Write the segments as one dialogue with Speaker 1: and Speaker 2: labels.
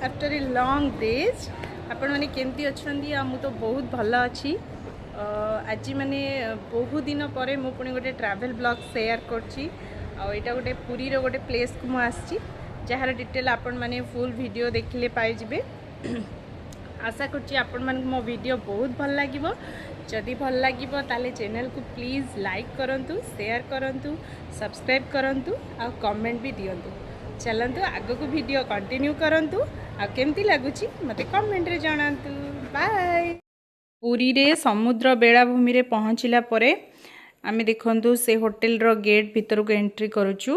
Speaker 1: After a long days आपण मैंने केमती अच्छा मु तो बहुत भल अच्छी आज मैंने बहुत दिन पर मु पुणी गोटे ट्रैवल ब्लॉग शेयर करछि आईटा गोटे पुरी रो गोटे प्लेस को मुझे जार डिटेल आपण मैंने फुल वीडियो देखिले पाइबे। आशा करछि आपण मानक मो वीडियो बहुत भल लागिवो। जदि भल लागिवो ताले चैनल को प्लीज़ लाइक करंतु, शेयर करंतु, सब्सक्राइब करंतु आ कमेंट भी दियंतु। चलंतु आग को वीडियो कंटिन्यू करंतु आ केमती लागुछि मते कमेंट रे जणांतु। बाय। पुरी रे समुद्र बेलाभूमि रे पहुँचला परे आमे देखंतु से होटल रो गेट भीतर को एंट्री करूछु।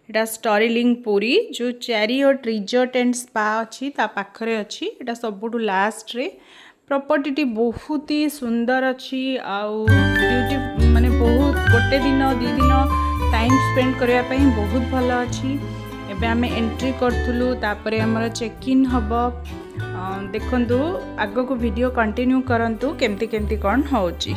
Speaker 1: एटा स्टोरीलिंग पुरी जो चैरियट रिजॉर्ट एंड स्पा अच्छी ता पाखरे अच्छी। एटा सबुठु लास्ट रे प्रॉपर्टी बहुत ही सुंदर अच्छी आउ ब्यूटी माने बहुत गोटे दिन दी दिन टाइम स्पेंड करया पई बहुत भल अच्छी। एबे आमे एंट्री करथुलु तापरे हमर चेक इन हबो। देखंतु आगो को वीडियो कंटिन्यू करंतु केमती केमती कोन होउची।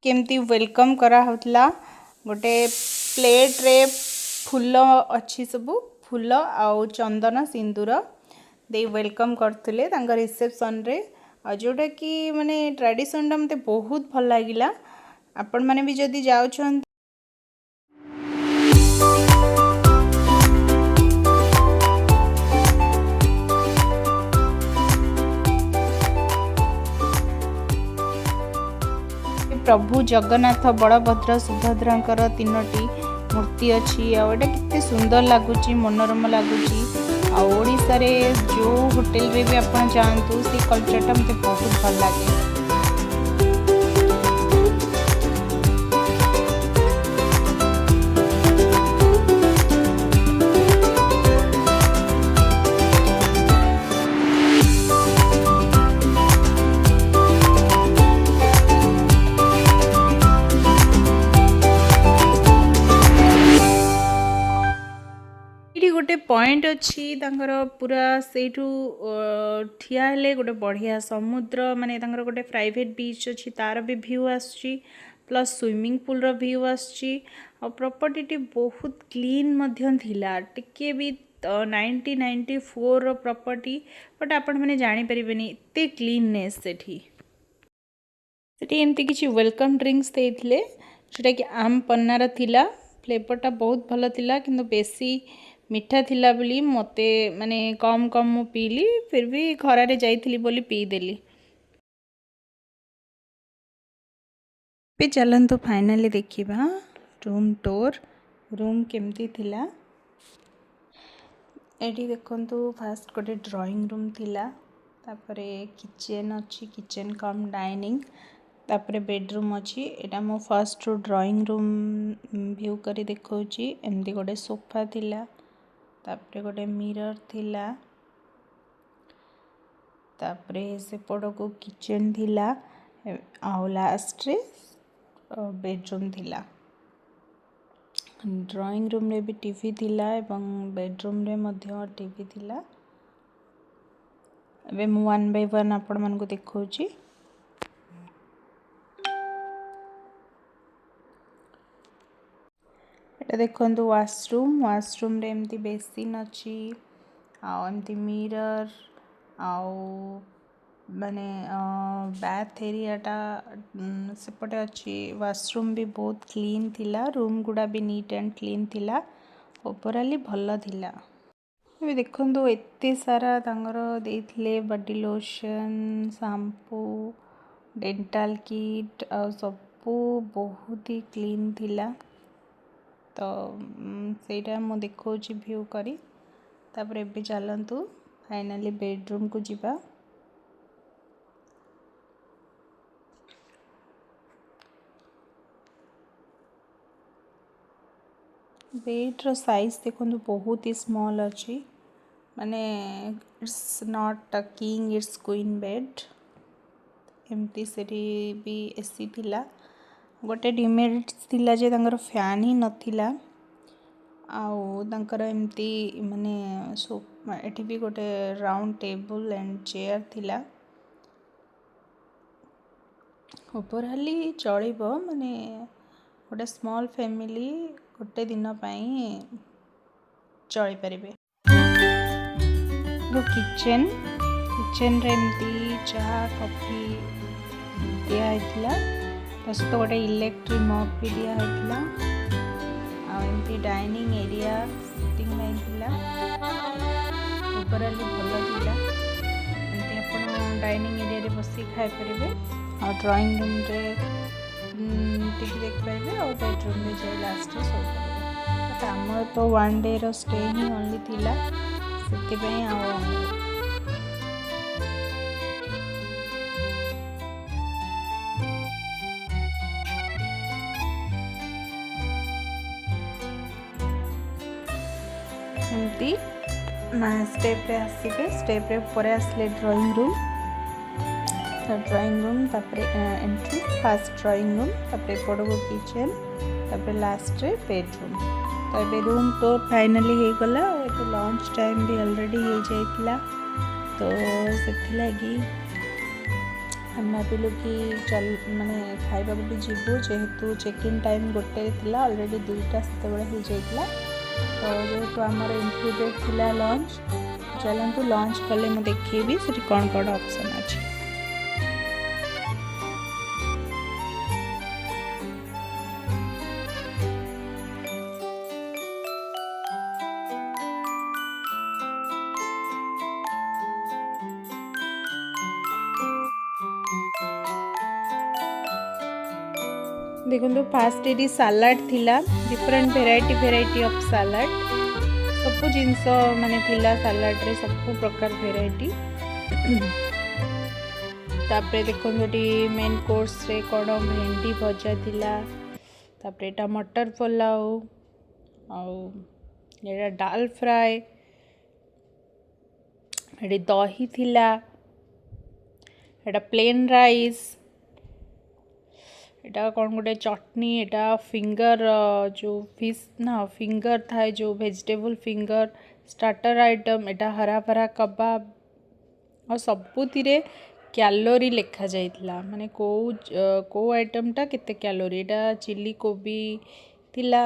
Speaker 1: केमती वेलकम करा होतला गोटे प्लेट रे फूल अच्छी सबू फूल आउ चंदन सिंदूर दे वेलकम करथुले तांका रिसेप्शन रे आ जोटा कि माने ट्रेडिशन टा मते बहुत भल लागिला। आपण माने भी जदी जाउछन प्रभु जगन्नाथ बलभद्र सुभद्रा तीनोटी मूर्ति अच्छी आटा कितने सुंदर लगुच मनोरम लगुच। ओडिशा रे जो होटल रे भी आप जातु से कल्चर टा मते बहुत भल लगे। गोटे पॉइंट अच्छी पूरा सेठू ठिया हेले गोटे बढ़िया समुद्र माने गोटे प्राइवेट बीच अच्छी तार भी व्यू आसची प्लस स्विमिंग पूल रो व्यू आसची। और प्रॉपर्टी बहुत क्लीन मध्यन थिला टिके भी 1994 रो प्रॉपर्टी बट आपण माने जानि परिबेनी एते क्लीननेस सेठी एमती किछि वेलकम ड्रिंक्स देइथिले जोटा कि आम पन्नार थिला। फ्लेवरटा बहुत भल थिला किंतु बेसी मीठा थिला बोली मते माने कम कम मु पीली फिर भी खरारे जाइथिली बोली पी देली। पे चलंतु फाइनली देखिबा रूम टूर रूम केमती थिला। एटी देखंतु फास्ट गोटे ड्राइंग रूम थिला तापरे किचन अच्छी किचन कम डाइनिंग तापरे बेडरूम अच्छी। एटा मो first row drawing room view करी देखौची। एमती गोटे सोफा थिला तापरे गोटे मिरर थिला तापरे सेपड़ को किचन थिला आउ लास्ट रे बेडरूम थिला। ड्राइंग रूम रे भी टीवी थिला एवं बेडरूम रे मध्य टीवी थिला। एबे मु वन बाय वन आपण मन को देखौची। एटा देखंतु वाशरूम रे एमती बेसिन अच्छी आउ एमती मिरर आउ माने बाथ एरियाटा सेपटे अच्छी। वाशरूम भी बहुत क्लीन थिला रूम गुड़ा भी नीट एंड क्लीन थिला ओवरऑली भल थिला। ये देखंतु एते सारा तांगर देइथिले body lotion shampoo dental kit आ सबू बहुत ही क्लीन थिला। तो सेटा मु देखौची व्यू करी तापरे एबे चलंतु फाइनली बेडरूम को जिबा। बेड रो साइज देखो बहुत ही स्मॉल अच्छी माने it's not a king it's queen bed. एमती सेठी भी एसी थिला गोटे डिमेरिट्स थिला जे तांकर फैन ही नथिला आउ तांकर एमती माने एठी भी गोटे राउंड टेबल एंड चेयर थिला ओवरऑली चलिबो माने गोटे स्मॉल फैमिली गोटे दिन पाई चली पारिबे। वो किचन किचन रे एमती चाहा कॉफी दिया हैतिला तो सहित गोटे इलेक्ट्रिक मग भी दिया हैतिला आमती डाइनिंग एरिया सिटिंग लाइन थिला ओवरऑली भल थिला एमती आपण डाइनिंग एरिया रे बसी खाइ परिबे और ड्राइंग रूम रे टीवी देख पाइबे और बेडरूम रे जाय लास्ट रे सो पाइबे। हमर तो वन डे रो स्टे ही ओनली थिला सेति पई आ एमती स्टेप रे आसीबे स्टेप रे ऊपर आसले ड्राइंग रूम तापरे एंट्री फर्स्ट ड्राइंग रूम तापरे पड़ो किचन तापरे लास्ट रे बेडरूम तो ये रूम टूर फाइनली हो गला तो लंच टाइम भी ऑलरेडी हो जाइतिला तो से लगी हम भाविलु कि चल माने खाइबा भी जीवु जेहेतु चेक इन टाइम गोटे थिला ऑलरेडी 2टा सेते हो जाइतिला तो जेहेतु आमर इंक्लूडेड थिला लंच चलतु लंच कले मैं देखी से कौन कौन ऑप्शन अच्छे। देखो फास्ट ये सालाड थिला डिफरेंट वेराइटी ऑफ सालाड सब जिनस माने थिला सालाड रे सब प्रकार वेराइटी तापरे देखो मेन कोर्स रे कौन भेंडी भजा थिला तापरे एटा मटर पुलाव आउ एटा दाल फ्राए एटी दही थिला एटा प्लेन राइस एटा कौन गोटे चटनी एटा फिंगर जो फिश ना फिंगर था जो वेजिटेबल फिंगर स्टार्टर आइटम एटा हरा भरा कबाब और सबुतिरे कैलोरी लिखा जाइतिला माने को आइटम टा केते कैलोरी एटा चिली कोबी थिला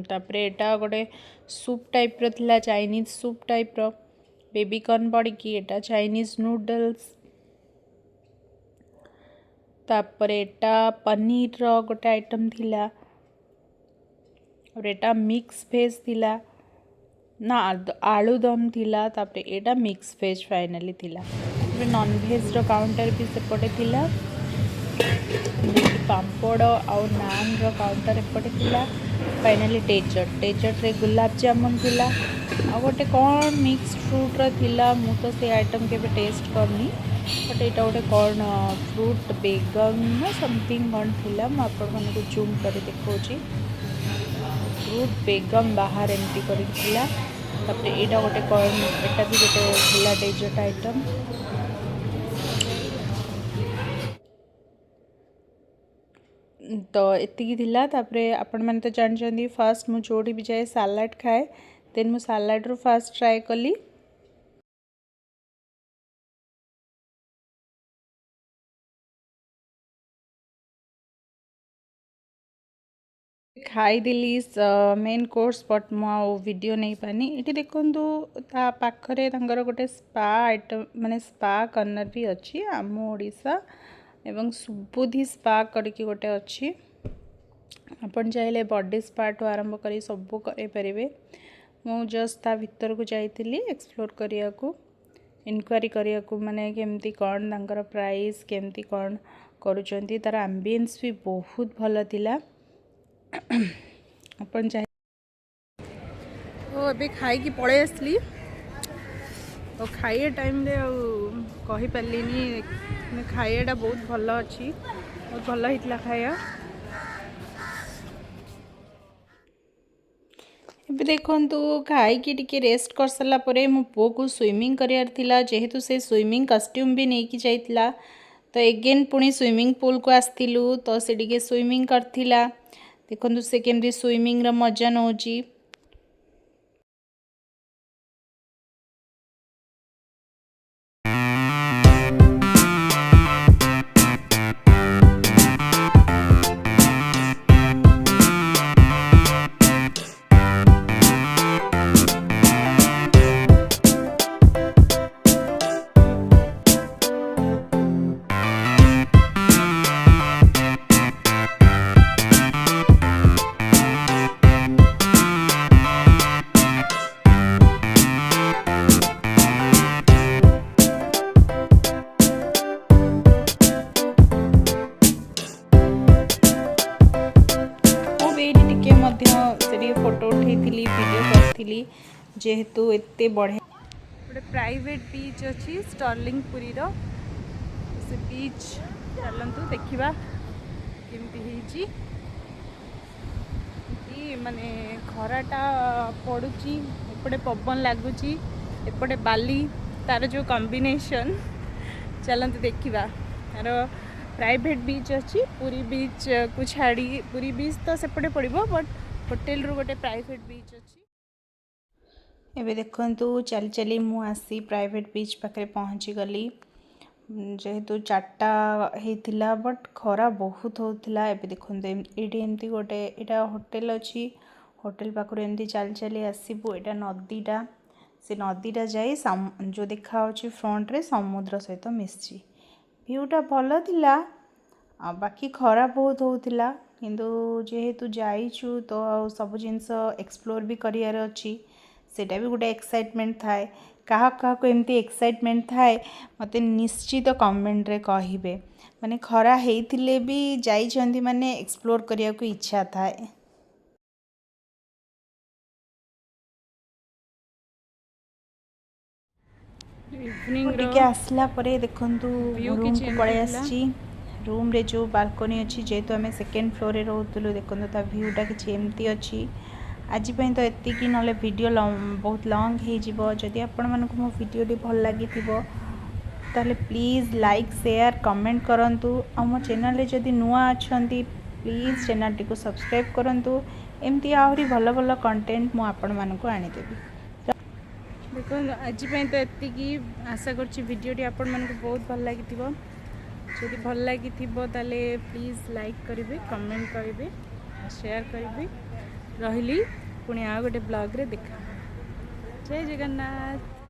Speaker 1: तापरे एटा गोटे सूप टाइप रो थिला चाइनीज सूप टाइप रो बेबी कॉर्न पड़ी की एटा चाइनीज नूडल्स तापर एटा पनीर रो गोटे आइटम थिला और एटा मिक्स वेज थिला ना आलू दम थिला तापर एटा मिक्स वेज फाइनली थिला नॉन वेज रो काउंटर भी सेपटे थिला पापड़ और नान रो काउंटर एपटे थिला फाइनली डेजर्ट रे गुलाब जामुन थिला आ गोटे कौन मिक्स फ्रूट रो थिला मु तो से आइटम के टेस्ट करनी बट यहाँ गोटे कौन फ्रूट बेगन ना समथिंग कौन थिला मैं आपण मानक जूम कर देखा फ्रूट बेगम बाहर एमती करा यहाँ गोटे कौन एटा भी गोटे थिला डेजर्ट आइटम तो एतिकी थिला तापरे आपण माने तो जानछंदी फर्स्ट मु जोड़ी भी जाए सालाड खाए देन मु सालाड रो फर्स्ट ट्राई कली खाई दिली मेन कोर्स बट मु वीडियो नहीं पानी ये देखु ता पाखरे तांकर गोटे स्पा आइटम माने स्पा कॉर्नर भी अच्छी आम ओडिशा एवं सुबुद्धि स्पा करके गोटे अच्छी अपन चाहिए बॉडी स्पा टू आरंभ कर सबू करें मु जस्ट ता भीतर को जाइली एक्सप्लोर करिया को इनक्वारी करिया को माने केमती कौन तांकर प्राइस केमती कौन करुचंती तार एम्बियंस भी बहुत भल थिला अपन चाहिए ओ अबे खाई की पड़े आसली तो खाइए टाइम रे कहि पारलिनी खाइएटा बहुत भल अच्छी बहुत भल होता खाया ଏବେ ଦେଖନ୍ତୁ ଖାଇକି ଟିକେ ରେଷ୍ଟ କରିସାରିଲା ପରେ ମୋ ପୁଅକୁ ସୁଇମିଂ କରିବାର ଥିଲା, ଯେହେତୁ ସେ ସୁଇମିଂ କଷ୍ଟ୍ୟୁମ୍ ବି ନେଇକି ଯାଇଥିଲା ତ ଏଗେନ୍ ପୁଣି ସୁଇମିଂ ପୁଲ୍କୁ ଆସିଥିଲୁ ତ ସେ ଟିକେ ସୁଇମିଂ କରିଥିଲା। ଦେଖନ୍ତୁ ସେ କେମିତି ସୁଇମିଂର ମଜା ନେଉଛି। फोटो उठेली वीडियो करी जेहेतु एते बढ़िया गोटे प्राइवेट बीच अच्छी स्टर्लिंग पुरी से बीच चलतु देखा केमती माने खराटा पड़ुची एपटे पवन लगुच एपटे बाली तार जो कॉम्बिनेशन चलतु देखा तार प्राइवेट बीच अच्छी पुरी बीच को छाड़ी पुरी बीच तो सेपटे पड़ो बट होटेल रू गोटे प्राइवेट बीच अच्छी। एबे देखंतु चली चली मु आसी प्राइवेट बीच पाखे पहुँची गली जेहेतु 4टा होता बट खरा बहुत होता। एबे देखंतु ये एमती गोटे यहाँ होटेल अच्छी होटेल पाखर एमती चली चली आसबू यहाँ नदीटा से नदीटा जाई जो देखा फ्रंट रे समुद्र सहित मिसी व्यूटा भल थिला बाकी खरा बहुत होता किंतु जेहेतु जाइचु तो सब जिनस एक्सप्लोर भी करियार अच्छी सेटा भी गोटे एक्साइटमेंट थाए क्या क्या एमती एक्साइटमेंट थाए मते निश्चित कमेंट रे कहिबे माने खरा हेइथिले भी जाइछंती माने एक्सप्लोर करिया को इच्छा थाए। इवनिंग टिके आसला परे देखंतु रूम को पळे आसी रूम रे जो बालकनी अच्छी जेहेतु आम सेकेंड फ्लोर रे रोतलु देखो ता भ्यूटा कि एमती अच्छी आज तो एतिकी ना वीडियो बहुत लॉन्ग हो जदि आपण मानक मो वीडियो भल लगी ताले प्लीज़ लाइक शेयर कमेंट करंतु आम चैनल रे जदि नुआ अच्छंती प्लीज़ चैनल टी को सब्सक्राइब करंतु एमती आहरी भल भल कंटेंट मु आपण मानक आनी देबी। देखो आज तो एतिकी आशा करछि वीडियो आपण मानक बहुत भल लगी जदि भल लगी ताले प्लीज़ लाइक करेंगे कमेंट करेंगे शेयर करेंगे रही पुणी आ गोटे ब्लॉग रे देखा। जय जगन्नाथ।